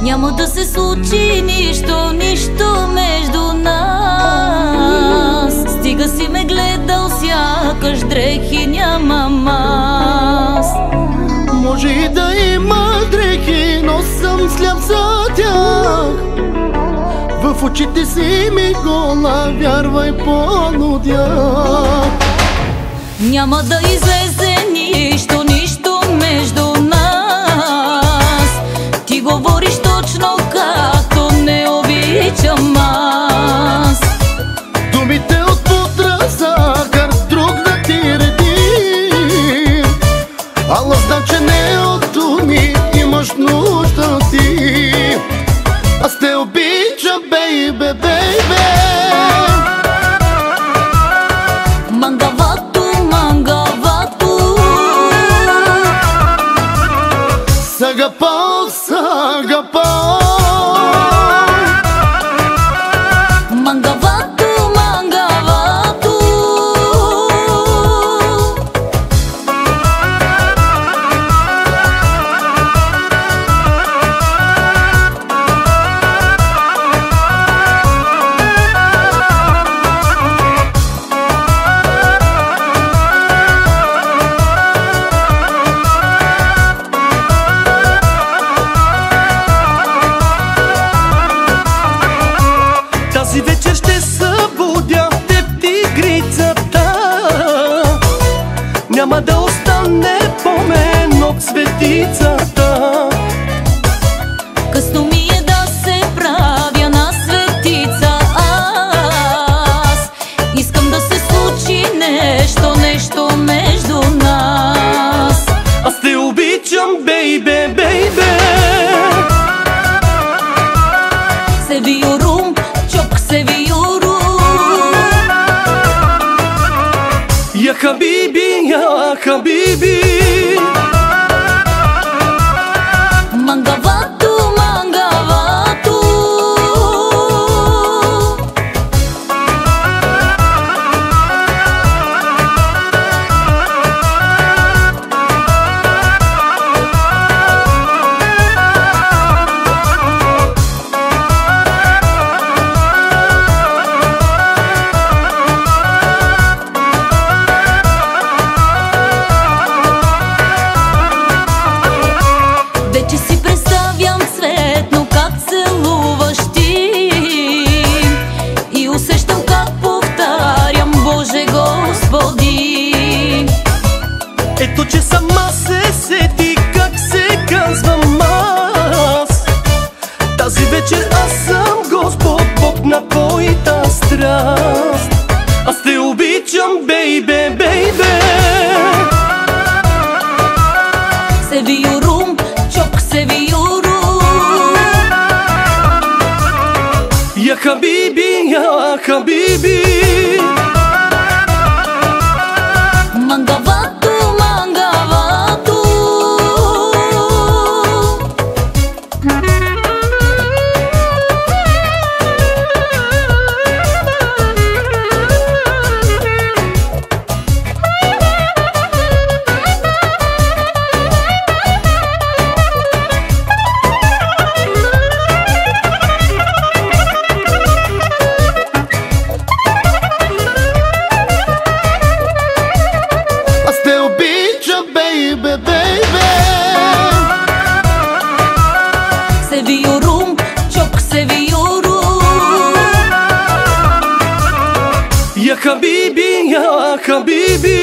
Няма да се случи нищо, нищо между нас. Стига си ме гледал, сякаш дрехи нямам аз. Може и да има дрехи, но съм сляп за тях. В очите си ми гола, вярвай, полудях. Няма да излезе нищо, нищо между нас. Ти говориш точно както не обичам аз. Думите от подраза, кар друг да ти реди. Ала знам, че не от думи имаш нужда ти. Аз те обичам, бейбе, бейбе. Мангавато, мангавато. Сагапал, сагапал. Мангавато, мангавато. Тази вечер ще събудя в теб тигрицата. Няма да остане помен от светицата. Късно ми е да се правя на светица аз. Искам да се случи нещо, нещо между нас. Аз те обичам, бейбе, бейбе. Се виорум, чок се виорум. Я хабиби, я хабиби. Мангавато, мангавато. Вече си представям цветно как целуваш ти. И усещам как повтарям: Боже Господи. Ето, че сама се сети как се казвам аз. Тази вечер аз съм Господ, Бог на твоята страст. Аз те обичам, бейбе, бейбе. Се виорум, чок се виорум. Я хабиби, я хабиби. Мангавато, мангавато. Аз те обичам, бейбе, бейбе. Се виорум, чок се виорум. Я хабиби, я хабиби.